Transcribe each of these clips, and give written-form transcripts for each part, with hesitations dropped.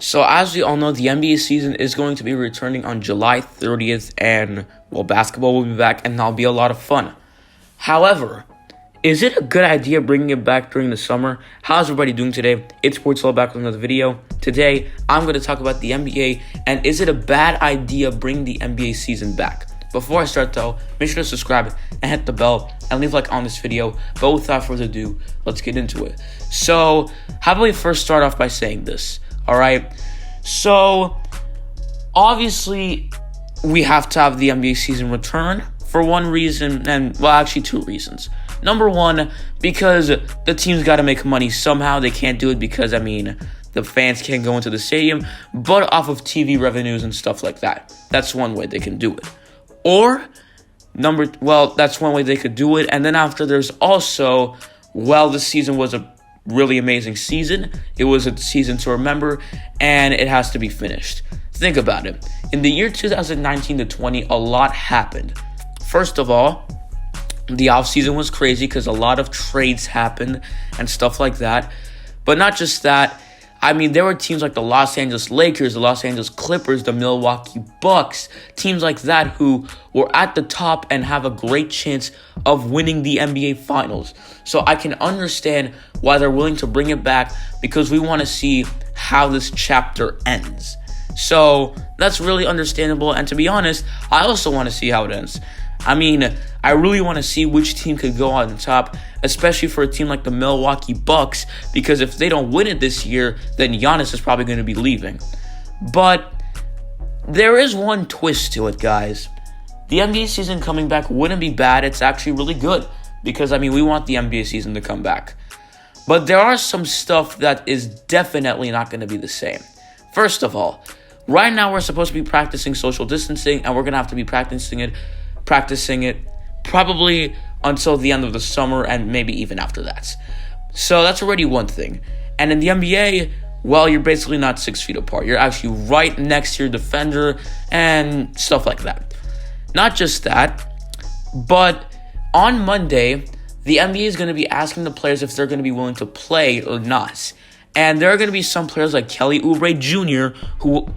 So as we all know, the NBA season is going to be returning on July 30th, and basketball will be back, and that'll be a lot of fun. However, is it a good idea bringing it back during the summer? How's everybody doing today? It's Sports back with another video. Today, I'm going to talk about the NBA, and is it a bad idea bringing the NBA season back? Before I start though, make sure to subscribe and hit the bell and leave a like on this video. But without further ado, let's get into it. So, how about we first start off by saying this? Alright, so obviously we have to have the NBA season return for one reason, and actually two reasons. Number one, because the team's got to make money somehow. They can't do it because, the fans can't go into the stadium, but off of TV revenues and stuff like that. That's one way they can do it. Or, that's one way they could do it, and then after there's also, the season was a really amazing season. It was a season to remember, and it has to be finished. Think about it. In the year 2019 to 20, a lot happened. First of all, the offseason was crazy because a lot of trades happened and stuff like that. But not just that. There were teams like the Los Angeles Lakers, the Los Angeles Clippers, the Milwaukee Bucks, teams like that who were at the top and have a great chance of winning the NBA Finals. So I can understand why they're willing to bring it back, because we want to see how this chapter ends. So that's really understandable, and to be honest, I also want to see how it ends. I really want to see which team could go on top, especially for a team like the Milwaukee Bucks, because if they don't win it this year, then Giannis is probably going to be leaving. But there is one twist to it, guys. The NBA season coming back wouldn't be bad. It's actually really good, because, we want the NBA season to come back. But there are some stuff that is definitely not going to be the same. First of all, right now we're supposed to be practicing social distancing, and we're going to have to be practicing it probably until the end of the summer and maybe even after that. So that's already one thing. And in the NBA, you're basically not 6 feet apart. You're actually right next to your defender and stuff like that. Not just that, but on Monday, the NBA is going to be asking the players if they're going to be willing to play or not. And there are going to be some players like Kelly Oubre Jr. who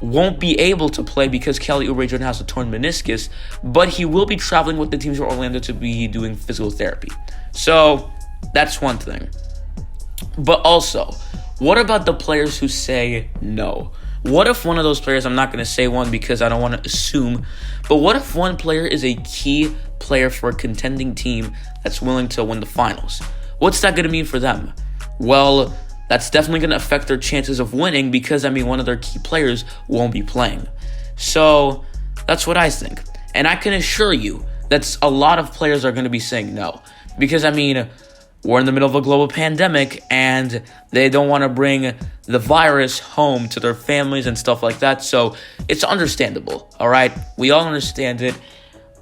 won't be able to play because Kelly Oubre Jr. has a torn meniscus, but he will be traveling with the teams for Orlando to be doing physical therapy. So that's one thing. But also, what about the players who say no? What if one of those players, I'm not going to say one because I don't want to assume, but what if one player is a key player for a contending team that's willing to win the finals? What's that going to mean for them? That's definitely going to affect their chances of winning because, one of their key players won't be playing. So, that's what I think. And I can assure you that a lot of players are going to be saying no. Because, we're in the middle of a global pandemic and they don't want to bring the virus home to their families and stuff like that. So, it's understandable, all right? We all understand it.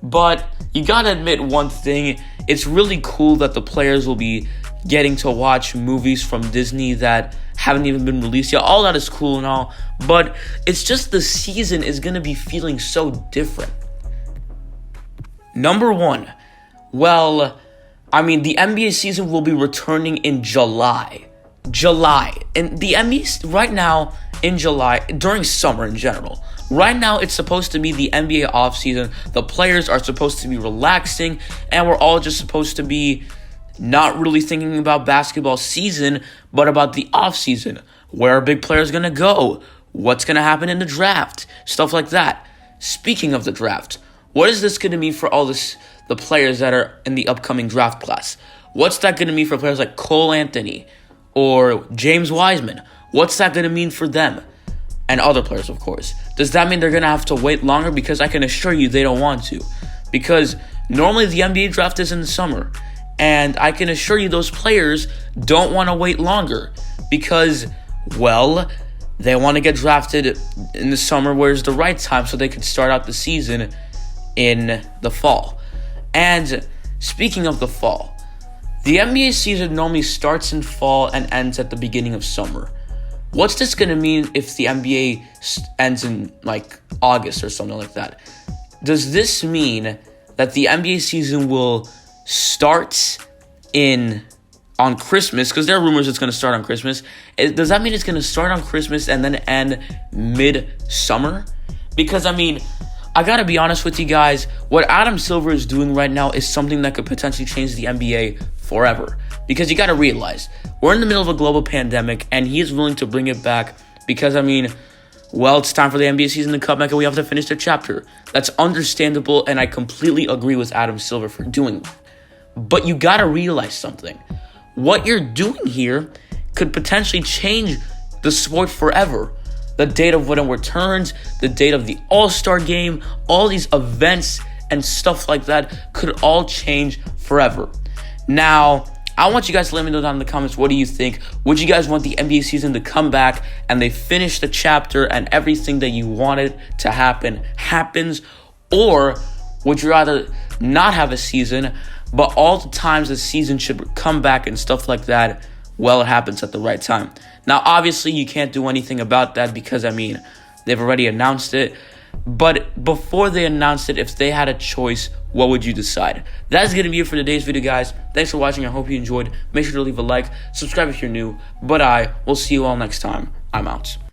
But you got to admit one thing. It's really cool that the players will be getting to watch movies from Disney that haven't even been released yet. All that is cool and all, but it's just the season is going to be feeling so different. Number one, the NBA season will be returning in July. And the NBA right now in July, during summer in general, right now it's supposed to be the NBA offseason. The players are supposed to be relaxing, and we're all just supposed to be not really thinking about basketball season, but about the offseason. Where are big players going to go? What's going to happen in the draft? Stuff like that. Speaking of the draft, what is this going to mean for the players that are in the upcoming draft class? What's that going to mean for players like Cole Anthony or James Wiseman? What's that going to mean for them? And other players, of course. Does that mean they're going to have to wait longer? Because I can assure you they don't want to. Because normally the NBA draft is in the summer. And I can assure you those players don't want to wait longer because, they want to get drafted in the summer where it's the right time so they could start out the season in the fall. And speaking of the fall, the NBA season normally starts in fall and ends at the beginning of summer. What's this going to mean if the NBA ends in August or something like that? Does this mean that the NBA season will start in on Christmas, because there are rumors it's going to start on Christmas. Does that mean it's going to start on Christmas and then end mid-summer? Because, I mean, I got to be honest with you guys, what Adam Silver is doing right now is something that could potentially change the NBA forever. Because you got to realize, we're in the middle of a global pandemic, and he is willing to bring it back because, I mean, well, it's time for the NBA season to come back, and we have to finish the chapter. That's understandable, and I completely agree with Adam Silver for doing that. But you got to realize something. What you're doing here could potentially change the sport forever. The date of when it returns, the date of the All-Star game, all these events and stuff like that could all change forever. Now, I want you guys to let me know down in the comments, what do you think? Would you guys want the NBA season to come back and they finish the chapter and everything that you wanted to happen happens? Or would you rather not have a season, but all the times the season should come back and stuff like that, well, it happens at the right time? Now, obviously, you can't do anything about that because, I mean, they've already announced it. But before they announced it, if they had a choice, what would you decide? That's going to be it for today's video, guys. Thanks for watching. I hope you enjoyed. Make sure to leave a like, subscribe if you're new. But I will see you all next time. I'm out.